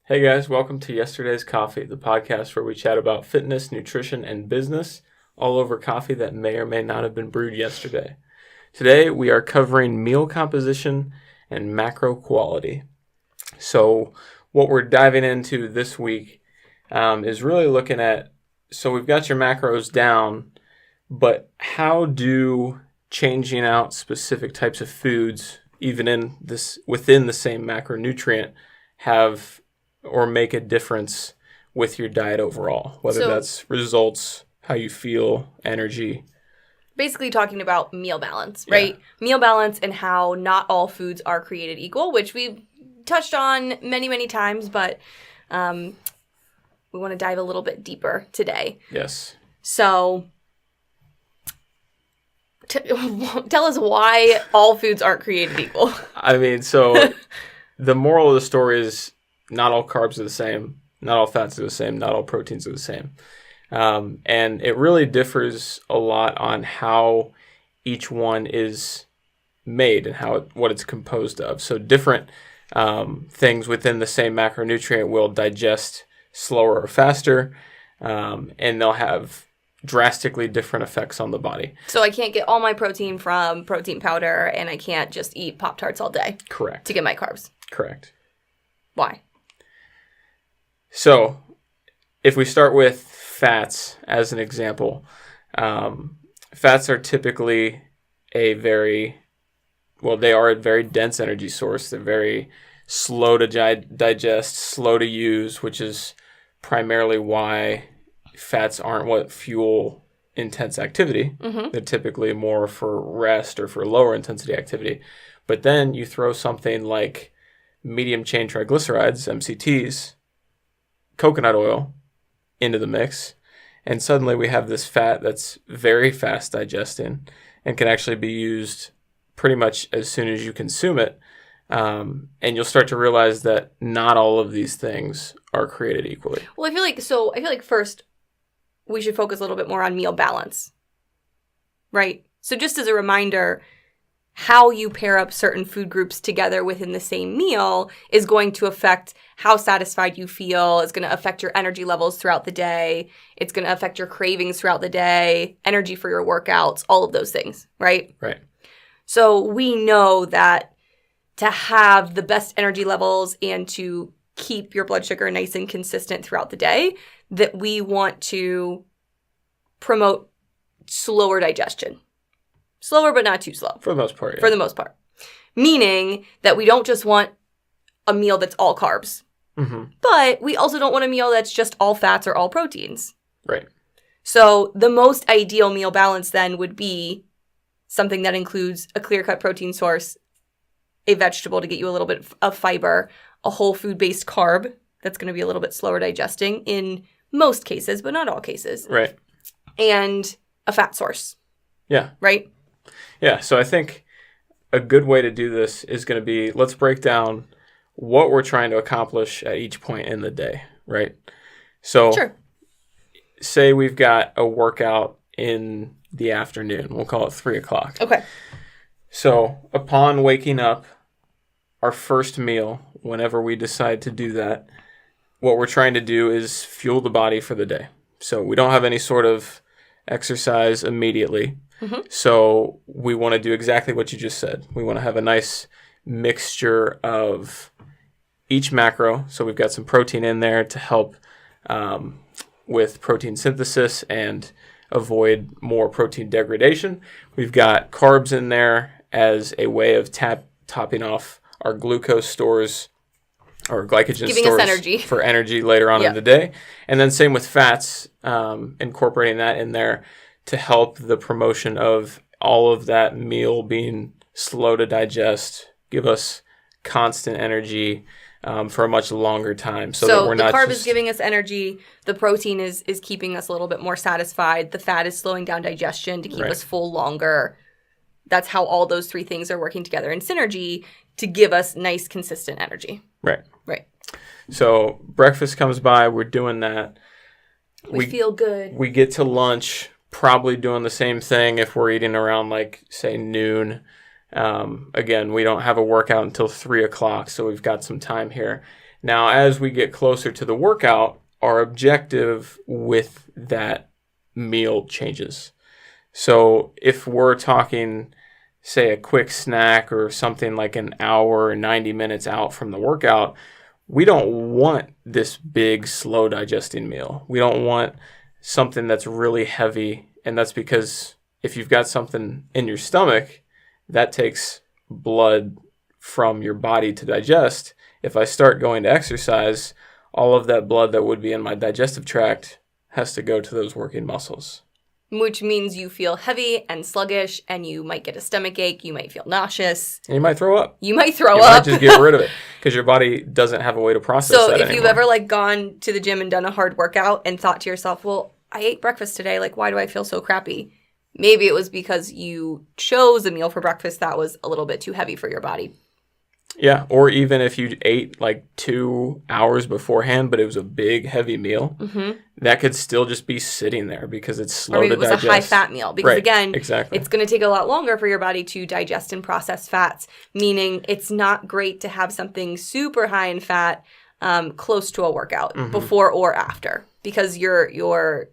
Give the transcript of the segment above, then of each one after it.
Hey guys, welcome to Yesterday's Coffee, the podcast where we chat about fitness, nutrition, and business all over coffee that may or may not have been brewed yesterday. Today we are covering meal composition and macro quality. So what we're diving into this week is really looking at, so we've got your macros down, but how do changing out specific types of foods, even in this within the same macronutrient, have or make a difference with your diet overall, whether that's results, how you feel, energy. Basically talking about meal balance, right? Yeah. Meal balance and how not all foods are created equal, which we've touched on many times, but we want to dive a little bit deeper today. Yes. So tell us why all foods aren't created equal. I mean, so the moral of the story is not all carbs are the same, not all fats are the same, not all proteins are the same. And it really differs a lot on how each one is made and what it's composed of. So different things within the same macronutrient will digest slower or faster, and they'll have drastically different effects on the body. So I can't get all my protein from protein powder, and I can't just eat Pop-Tarts all day. Correct. To get my carbs. Correct. Why? So if we start with fats as an example, fats are typically they are a very dense energy source. They're very slow to digest, slow to use, which is primarily why fats aren't what fuel intense activity. Mm-hmm. They're typically more for rest or for lower intensity activity. But then you throw something like medium chain triglycerides, MCTs, coconut oil into the mix, and suddenly we have this fat that's very fast digesting and can actually be used pretty much as soon as you consume it. And you'll start to realize that not all of these things are created equally. Well, I feel like first we should focus a little bit more on meal balance, right? So just as a reminder, how you pair up certain food groups together within the same meal is going to affect how satisfied you feel. It's going to affect your energy levels throughout the day. It's going to affect your cravings throughout the day, energy for your workouts, all of those things, right? Right. So we know that to have the best energy levels and to keep your blood sugar nice and consistent throughout the day, that we want to promote slower digestion. Slower, but not too slow. For the most part, yeah. For the most part. Meaning that we don't just want a meal that's all carbs. Mm-hmm. But we also don't want a meal that's just all fats or all proteins. Right. So the most ideal meal balance then would be something that includes a clear-cut protein source, a vegetable to get you a little bit of fiber, a whole food-based carb that's going to be a little bit slower digesting in most cases, but not all cases. Right. And a fat source. Yeah. Right? Yeah, so I think a good way to do this is going to be, let's break down what we're trying to accomplish at each point in the day, right? So sure. Say we've got a workout in the afternoon. We'll call it 3 o'clock. Okay. So upon waking up, our first meal, whenever we decide to do that, what we're trying to do is fuel the body for the day. So we don't have any sort of exercise immediately. Mm-hmm. So we want to do exactly what you just said. We want to have a nice mixture of each macro. So we've got some protein in there to help with protein synthesis and avoid more protein degradation. We've got carbs in there as a way of topping off our glucose stores or glycogen giving stores us energy. For energy later on in the day. And then same with fats, incorporating that in there to help the promotion of all of that meal being slow to digest, give us constant energy for a much longer time. So that we're not the carb is giving us energy, the protein is keeping us a little bit more satisfied, the fat is slowing down digestion to keep us full longer. That's how all those three things are working together in synergy to give us nice, consistent energy. Right. Right. So breakfast comes by, we're doing that. We feel good. We get to lunch, probably doing the same thing if we're eating around, like, say, noon. Again, we don't have a workout until 3 o'clock, so we've got some time here. Now, as we get closer to the workout, our objective with that meal changes. So if we're talking, say, a quick snack or something like an hour or 90 minutes out from the workout, we don't want this big, slow digesting meal. We don't want something that's really heavy. And that's because if you've got something in your stomach, that takes blood from your body to digest. If I start going to exercise, all of that blood that would be in my digestive tract has to go to those working muscles. Which means you feel heavy and sluggish, and you might get a stomach ache, you might feel nauseous. And you might throw up. You might throw You up. might just get rid of it because your body doesn't have a way to process So that if anymore. you've ever gone to the gym and done a hard workout and thought to yourself, well, I ate breakfast today, why do I feel so crappy? Maybe it was because you chose a meal for breakfast that was a little bit too heavy for your body. Yeah, or even if you ate 2 hours beforehand, but it was a big, heavy meal, that could still just be sitting there because it's slow to digest. Or maybe it was a high-fat meal. Because again, exactly. It's going to take a lot longer for your body to digest and process fats, meaning it's not great to have something super high in fat close to a workout, before or after, because you're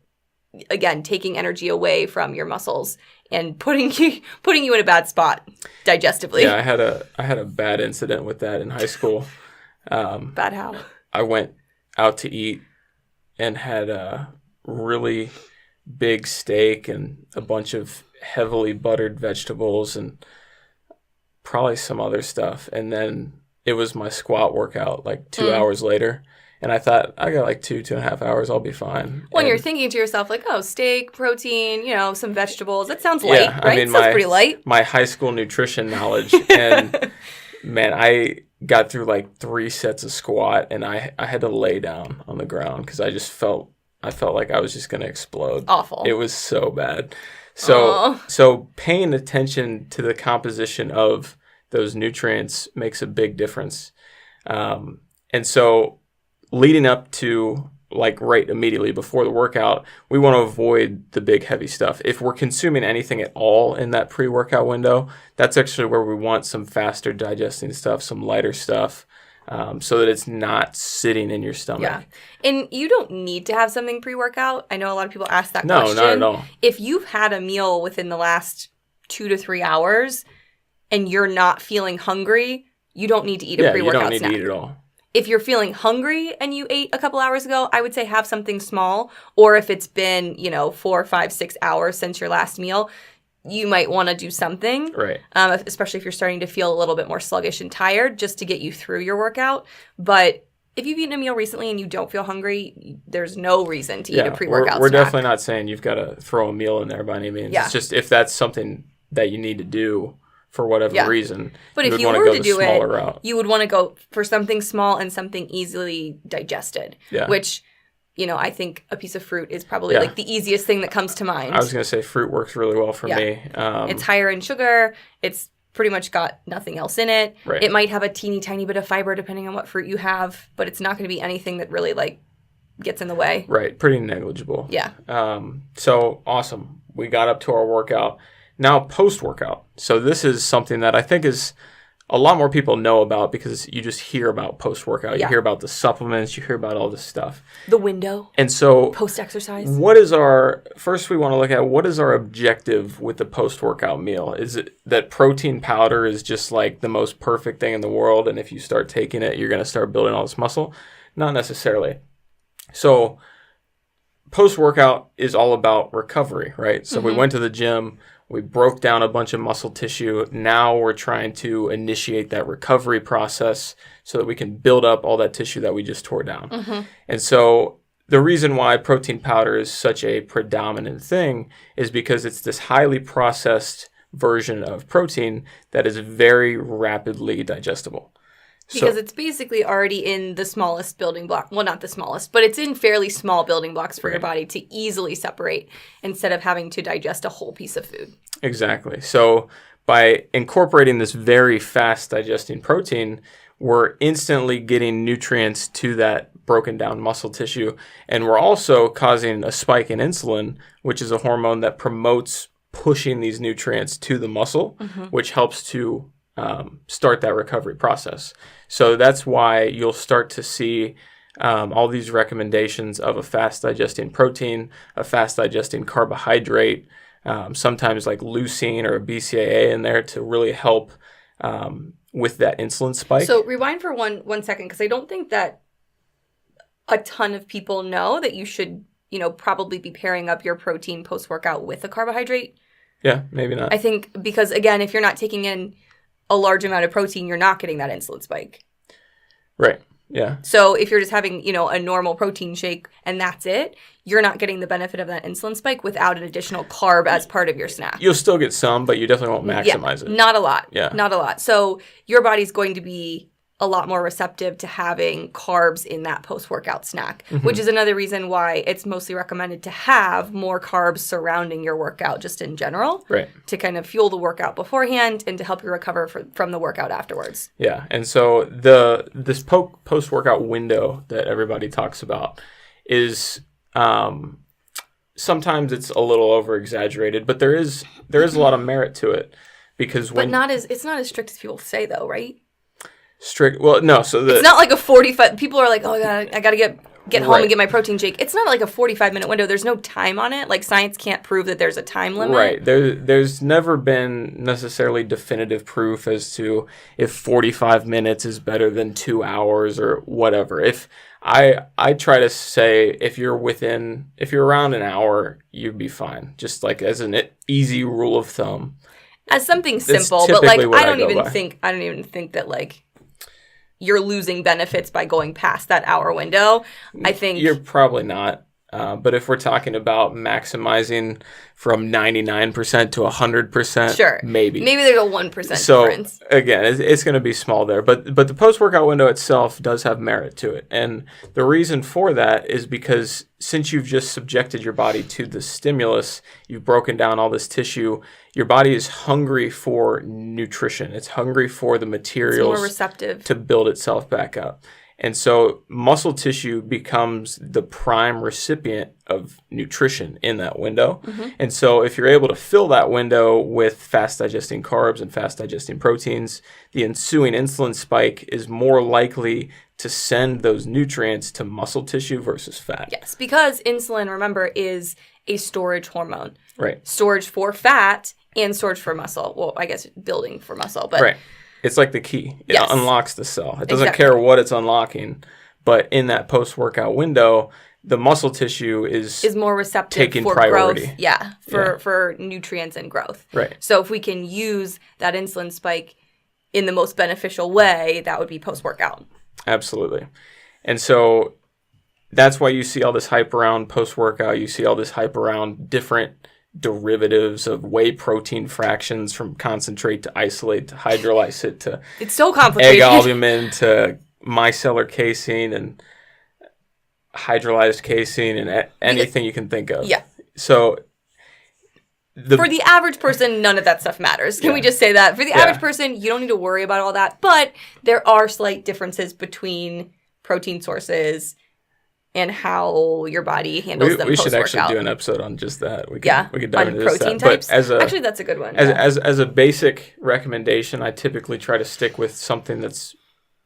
again taking energy away from your muscles and putting you in a bad spot digestively. Yeah, I had a bad incident with that in high school. Bad how? I went out to eat and had a really big steak and a bunch of heavily buttered vegetables and probably some other stuff. And then it was my squat workout 2 hours later. And I thought, I got 2.5 hours, I'll be fine. When you're thinking to yourself, steak, protein, some vegetables, that sounds light, right? I mean, sounds pretty light. My high school nutrition knowledge, and man, I got through 3 sets of squat, and I had to lay down on the ground because I felt like I was just going to explode. Awful. It was so bad. So paying attention to the composition of those nutrients makes a big difference. And so leading up to right immediately before the workout, we want to avoid the big heavy stuff. If we're consuming anything at all in that pre-workout window, that's actually where we want some faster digesting stuff, some lighter stuff, so that it's not sitting in your stomach. Yeah. And you don't need to have something pre-workout. I know a lot of people ask that question. No, not at all. If you've had a meal within the last 2 to 3 hours and you're not feeling hungry, you don't need to eat a pre-workout snack. You don't need to eat at all. If you're feeling hungry and you ate a couple hours ago, I would say have something small. Or if it's been, 4, 5, 6 hours since your last meal, you might want to do something. Right. Especially if you're starting to feel a little bit more sluggish and tired, just to get you through your workout. But if you've eaten a meal recently and you don't feel hungry, there's no reason to eat a pre-workout we're snack. definitely not saying you've got to throw a meal in there by any means. Yeah. It's just if that's something that you need to do for whatever reason. But if you were to do it, you would want to go for something small and something easily digested. Yeah. Which, I think a piece of fruit is probably the easiest thing that comes to mind. I was going to say fruit works really well for me. It's higher in sugar. It's pretty much got nothing else in it. Right. It might have a teeny tiny bit of fiber depending on what fruit you have, but it's not going to be anything that really gets in the way. Right. Pretty negligible. Yeah. So awesome. We got up to our workout. Now, post-workout. So this is something that I think is a lot more people know about because you just hear about post-workout. You hear about the supplements. You hear about all this stuff. The window. And so post-exercise. First we want to look at what is our objective with the post-workout meal? Is it that protein powder is just the most perfect thing in the world, and if you start taking it, you're going to start building all this muscle? Not necessarily. So post-workout is all about recovery, right? So we went to the gym. We broke down a bunch of muscle tissue. Now we're trying to initiate that recovery process so that we can build up all that tissue that we just tore down. And so the reason why protein powder is such a predominant thing is because it's this highly processed version of protein that is very rapidly digestible. Because it's basically already in the smallest building block. Well, not the smallest, but it's in fairly small building blocks for your body to easily separate instead of having to digest a whole piece of food. Exactly. So by incorporating this very fast digesting protein, we're instantly getting nutrients to that broken down muscle tissue. And we're also causing a spike in insulin, which is a hormone that promotes pushing these nutrients to the muscle, which helps to start that recovery process. So that's why you'll start to see all these recommendations of a fast digesting protein, a fast digesting carbohydrate, sometimes like leucine or a BCAA in there to really help with that insulin spike. So rewind for one second, because I don't think that a ton of people know that you should, probably be pairing up your protein post-workout with a carbohydrate. Yeah, maybe not. I think because, again, if you're not taking in a large amount of protein, you're not getting that insulin spike. Right. Yeah. So if you're just having, a normal protein shake and that's it, you're not getting the benefit of that insulin spike without an additional carb as part of your snack. You'll still get some, but you definitely won't maximize it. Not a lot. Yeah. Not a lot. So your body's going to be a lot more receptive to having carbs in that post-workout snack, which is another reason why it's mostly recommended to have more carbs surrounding your workout just in general, right, to kind of fuel the workout beforehand and to help you recover from the workout afterwards. Yeah, and so this post-workout window that everybody talks about is sometimes it's a little over-exaggerated, but there is a lot of merit to it because it's not as strict as people say though, right? Strict. Well, no. So it's not like a 45. People are like, oh, I gotta get home and get my protein shake. It's not like a 45-minute window. There's no time on it. Like science can't prove that there's a time limit. Right. There's never been necessarily definitive proof as to if 45 minutes is better than 2 hours or whatever. If I try to say if you're around an hour, you'd be fine. Just like as an easy rule of thumb. As something simple, but like I don't even think that like you're losing benefits by going past that hour window. I think you're probably not. But if we're talking about maximizing from 99% to 100%, sure, maybe there's a 1% difference. So again, it's going to be small there. But the post-workout window itself does have merit to it. And the reason for that is because since you've just subjected your body to the stimulus, you've broken down all this tissue, your body is hungry for nutrition. It's hungry for the materials, it's more receptive to build itself back up. And so muscle tissue becomes the prime recipient of nutrition in that window. Mm-hmm. And so if you're able to fill that window with fast digesting carbs and fast digesting proteins, the ensuing insulin spike is more likely to send those nutrients to muscle tissue versus fat. Yes, because insulin, remember, is a storage hormone. Right. Storage for fat and storage for muscle. Well, I guess building for muscle, but right. It's like the key. It unlocks the cell. It doesn't care what it's unlocking, but in that post-workout window, the muscle tissue is more receptive taking for priority. Growth. Yeah, for nutrients and growth. Right. So if we can use that insulin spike in the most beneficial way, that would be post-workout. Absolutely. And so that's why you see all this hype around post-workout. You see all this hype around different derivatives of whey protein fractions, from concentrate to isolate to hydrolyse to it's so complicated. Egg albumin to micellar casein and hydrolyzed casein and anything you can think of. Yeah. So for the average person, none of that stuff matters. Can we just say that? For the average person, you don't need to worry about all that. But there are slight differences between protein sources and how your body handles them. We should post-workout. actually do an episode on just that. We could dive on into protein that. types. But actually, that's a good one. As a basic recommendation, I typically try to stick with something that's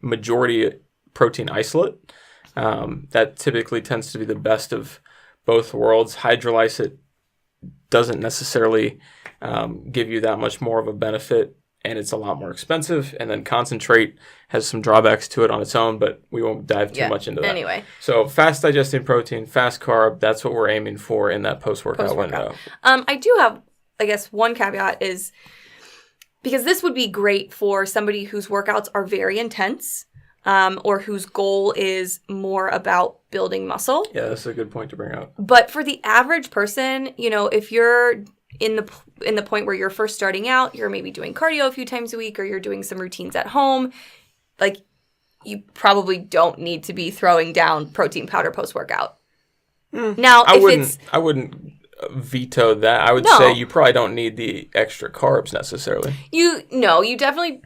majority protein isolate. That typically tends to be the best of both worlds. Hydrolyse doesn't necessarily give you that much more of a benefit, and it's a lot more expensive. And then concentrate has some drawbacks to it on its own, but we won't dive too much into that. Anyway. So fast digesting protein, fast carb, that's what we're aiming for in that post-workout window. I do have, I guess, one caveat is because this would be great for somebody whose workouts are very intense or whose goal is more about building muscle. Yeah, that's a good point to bring up. But for the average person, if you're in the point where you're first starting out, you're maybe doing cardio a few times a week or you're doing some routines at home, like you probably don't need to be throwing down protein powder post-workout. Now, I wouldn't veto that. I would say you probably don't need the extra carbs necessarily. You definitely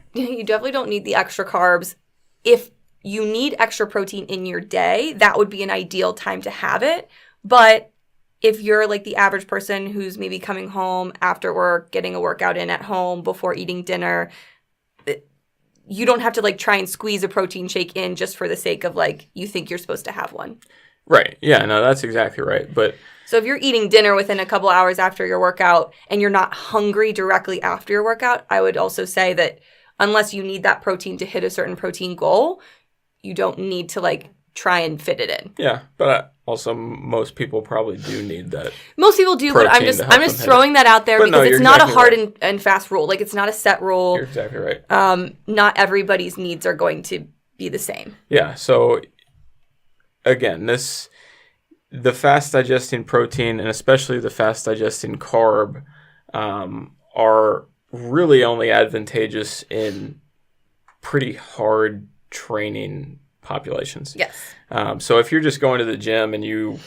don't need the extra carbs. If you need extra protein in your day, that would be an ideal time to have it. But if you're like the average person who's maybe coming home after work, getting a workout in at home before eating dinner, you don't have to like try and squeeze a protein shake in just for the sake of like you think you're supposed to have one. Right. Yeah, no, that's exactly right. But so if you're eating dinner within a couple hours after your workout and you're not hungry directly after your workout, I would also say that unless you need that protein to hit a certain protein goal, you don't need to like try and fit it in. Yeah, but also most people probably do need that. Most people do, but I'm just throwing that out there but because no, it's not exactly a hard right. and fast rule. Like it's not a set rule. You're exactly right. Not everybody's needs are going to be the same. Yeah. So again, the fast digesting protein and especially the fast digesting carb are really only advantageous in pretty hard training populations. Yes. So if you're just going to the gym and you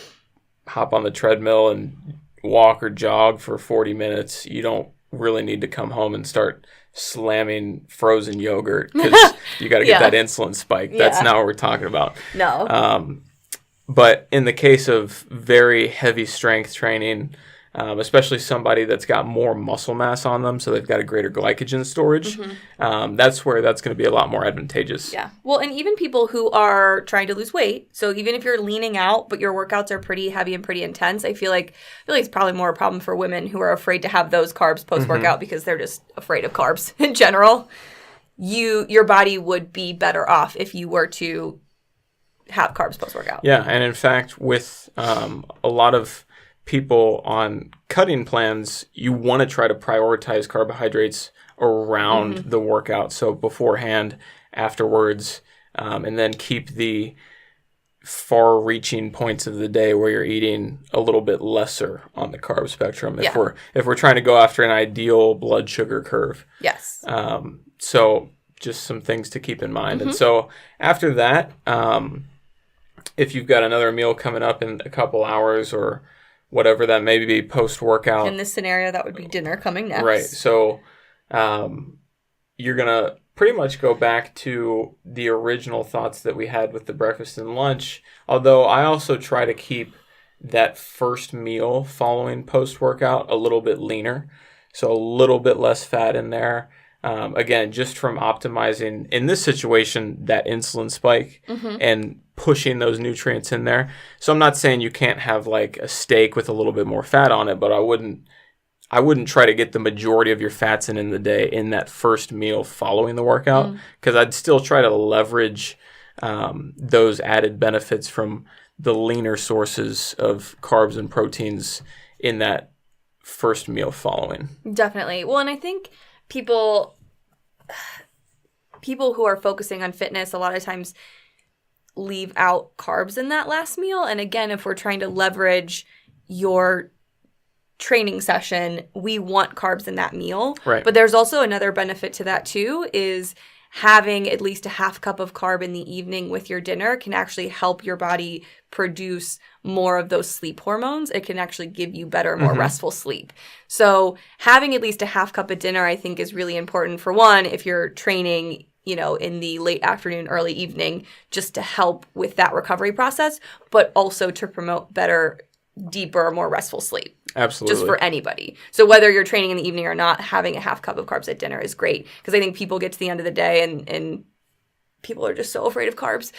hop on the treadmill and walk or jog for 40 minutes, you don't really need to come home and start slamming frozen yogurt because you got to get that insulin spike. That's not what we're talking about. No. But in the case of very heavy strength training, especially somebody that's got more muscle mass on them, so they've got a greater glycogen storage, that's where that's going to be a lot more advantageous. Yeah. Well, and even people who are trying to lose weight, so even if you're leaning out, but your workouts are pretty heavy and pretty intense, I feel like it's probably more a problem for women who are afraid to have those carbs post-workout because they're just afraid of carbs in general. Your body would be better off if you were to have carbs post-workout. Yeah, and in fact, with a lot of people on cutting plans, you want to try to prioritize carbohydrates around the workout. So beforehand, afterwards, and then keep the far-reaching points of the day where you're eating a little bit lesser on the carb spectrum. If we're trying to go after an ideal blood sugar curve. Yes. So just some things to keep in mind. And so after that, if you've got another meal coming up in a couple hours or whatever that may be post-workout. In this scenario, that would be dinner coming next. Right. So you're going to pretty much go back to the original thoughts that we had with the breakfast and lunch, although I also try to keep that first meal following post-workout a little bit leaner, so a little bit less fat in there. Again, just from optimizing, in this situation, that insulin spike and pushing those nutrients in there. So I'm not saying you can't have like a steak with a little bit more fat on it, but I wouldn't try to get the majority of your fats in the day in that first meal following the workout, because I'd still try to leverage those added benefits from the leaner sources of carbs and proteins in that first meal following. Definitely. Well, and I think people who are focusing on fitness a lot of times leave out carbs in that last meal. And again, if we're trying to leverage your training session, we want carbs in that meal. Right. But there's also another benefit to that too, is having at least a half cup of carb in the evening with your dinner can actually help your body produce more of those sleep hormones. It can actually give you better, more restful sleep. So having at least a half cup at dinner, I think, is really important for one, if you're training, in the late afternoon, early evening, just to help with that recovery process, but also to promote better, deeper, more restful sleep. Absolutely. Just for anybody. So whether you're training in the evening or not, having a half cup of carbs at dinner is great, because I think people get to the end of the day and people are just so afraid of carbs.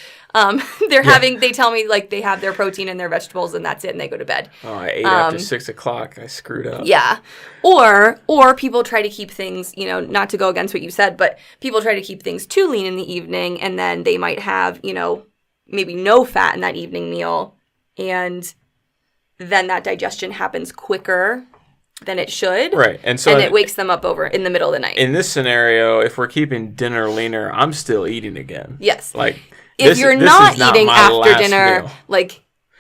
They tell me like they have their protein and their vegetables and that's it, and they go to bed. Oh, I ate after 6 o'clock. I screwed up. Yeah. Or people try to keep things, not to go against what you said, but people try to keep things too lean in the evening, and then they might have, maybe no fat in that evening meal, and then that digestion happens quicker than it should. Right. And it wakes them up over in the middle of the night. In this scenario, if we're keeping dinner leaner, I'm still eating again. Yes. Like, if you're not eating after dinner,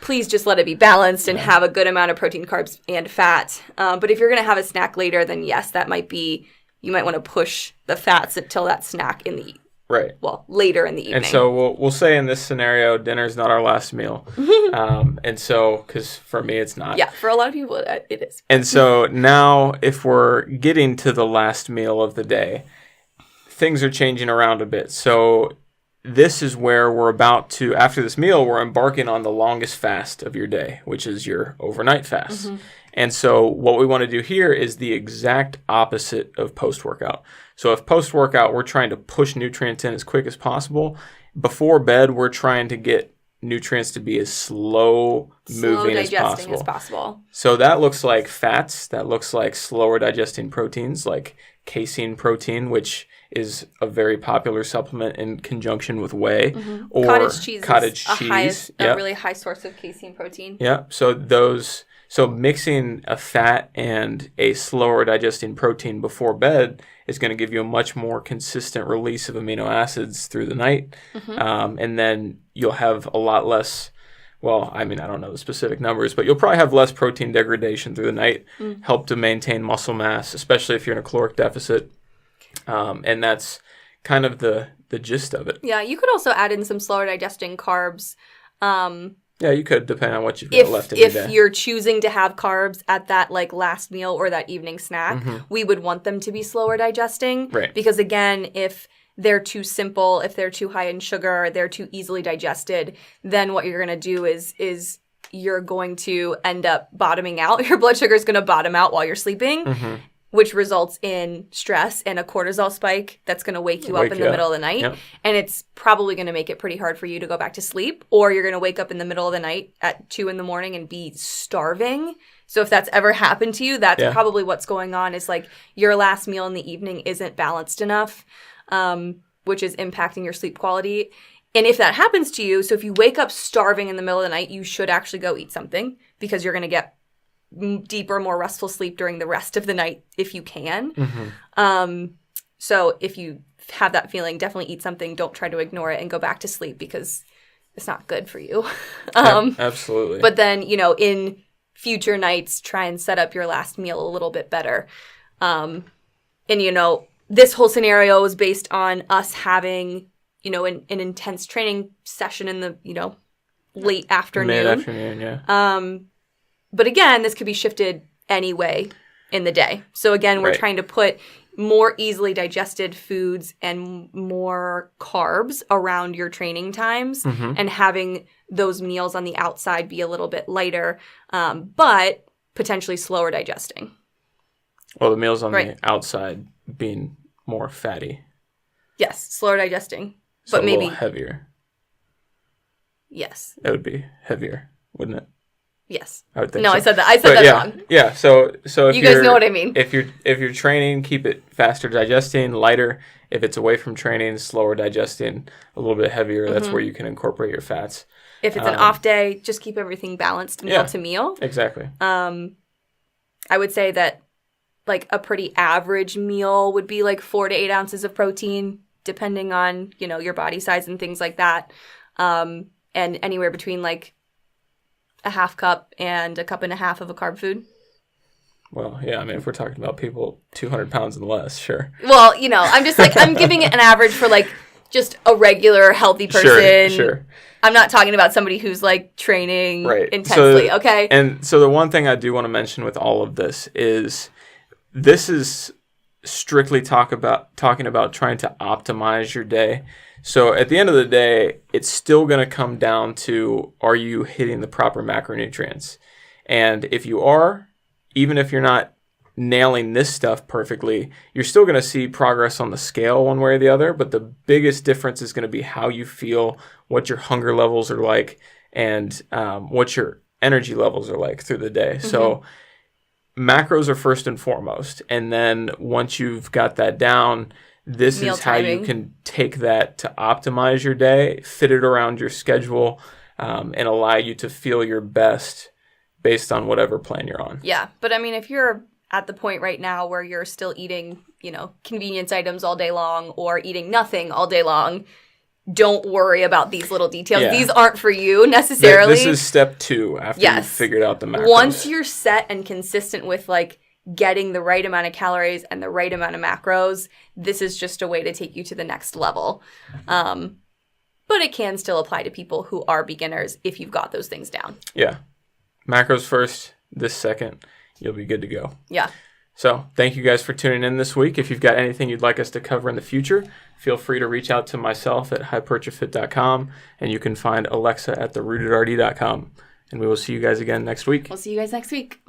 please just let it be balanced and have a good amount of protein, carbs, and fat. But if you're going to have a snack later, then yes, that might be, you might want to push the fats until that snack later in the evening. And so we'll say in this scenario, dinner's not our last meal. And so, because for me, it's not. Yeah, for a lot of people, it is. And so now, if we're getting to the last meal of the day, things are changing around a bit. So this is where we're about to, after this meal, we're embarking on the longest fast of your day, which is your overnight fast. And so what we want to do here is the exact opposite of post-workout. So if post-workout, we're trying to push nutrients in as quick as possible, before bed, we're trying to get nutrients to be as slow moving as possible. So that looks like fats. That looks like slower digesting proteins like casein protein, which is a very popular supplement in conjunction with whey. Or cottage cheese. A really high source of casein protein. Yeah. So mixing a fat and a slower digesting protein before bed is going to give you a much more consistent release of amino acids through the night. And then you'll have a lot less, well, I mean, I don't know the specific numbers, but you'll probably have less protein degradation through the night, help to maintain muscle mass, especially if you're in a caloric deficit. And that's kind of the gist of it. Yeah, you could also add in some slower digesting carbs. Yeah, you could, depending on what you've got left in your day. If you're choosing to have carbs at that like last meal or that evening snack, we would want them to be slower digesting. Right. Because again, if they're too simple, if they're too high in sugar, they're too easily digested, then what you're going to do is you're going to end up bottoming out. Your blood sugar is going to bottom out while you're sleeping, which results in stress and a cortisol spike that's going to wake you up in the middle of the night. Yep. And it's probably going to make it pretty hard for you to go back to sleep, or you're going to wake up in the middle of the night at 2 a.m. and be starving. So if that's ever happened to you, that's probably what's going on, is like your last meal in the evening isn't balanced enough, which is impacting your sleep quality. And if that happens to you, so if you wake up starving in the middle of the night, you should actually go eat something, because you're going to get deeper, more restful sleep during the rest of the night if you can. So if you have that feeling, definitely eat something. Don't try to ignore it and go back to sleep, because it's not good for you. Absolutely. But then, in future nights, try and set up your last meal a little bit better. And, this whole scenario is based on us having, an intense training session in the, late afternoon. Mid-afternoon, yeah. But again, this could be shifted anyway in the day. So again, we're trying to put more easily digested foods and more carbs around your training times, and having those meals on the outside be a little bit lighter, but potentially slower digesting. Well, the meals on the outside being more fatty. Yes, slower digesting. So but maybe a little heavier. Yes. It would be heavier, wouldn't it? Yes. I would think no, so. I said that wrong. Yeah. So if you guys know what I mean. If you're training, keep it faster digesting, lighter. If it's away from training, slower digesting, a little bit heavier. That's where you can incorporate your fats. If it's an off day, just keep everything balanced meal to meal. Exactly. I would say that like a pretty average meal would be like 4 to 8 ounces of protein, depending on, your body size and things like that. And anywhere between like a half cup and a cup and a half of a carb food. Well, yeah, I mean, if we're talking about people 200 pounds and less, sure. Well, I'm just like, I'm giving it an average for like just a regular healthy person. Sure. I'm not talking about somebody who's like training intensely, okay? And so the one thing I do want to mention with all of this is strictly talking about trying to optimize your day. So at the end of the day, it's still going to come down to, are you hitting the proper macronutrients? And if you are, even if you're not nailing this stuff perfectly, you're still going to see progress on the scale one way or the other. But the biggest difference is going to be how you feel, what your hunger levels are like, and what your energy levels are like through the day. So macros are first and foremost. And then once you've got that down, this meal is how timing. you can take that to optimize your day, fit it around your schedule, and allow you to feel your best based on whatever plan you're on. Yeah, but I mean, if you're at the point right now where you're still eating, convenience items all day long or eating nothing all day long, don't worry about these little details. Yeah. These aren't for you necessarily. This is step 2 after you've figured out the macros. Once you're set and consistent with like getting the right amount of calories and the right amount of macros, this is just a way to take you to the next level. But it can still apply to people who are beginners if you've got those things down. Yeah. Macros first, this second, you'll be good to go. Yeah. So thank you guys for tuning in this week. If you've got anything you'd like us to cover in the future, feel free to reach out to myself at HypertroFit.com, and you can find Alexa at therootedrd.com. And we will see you guys again next week. We'll see you guys next week.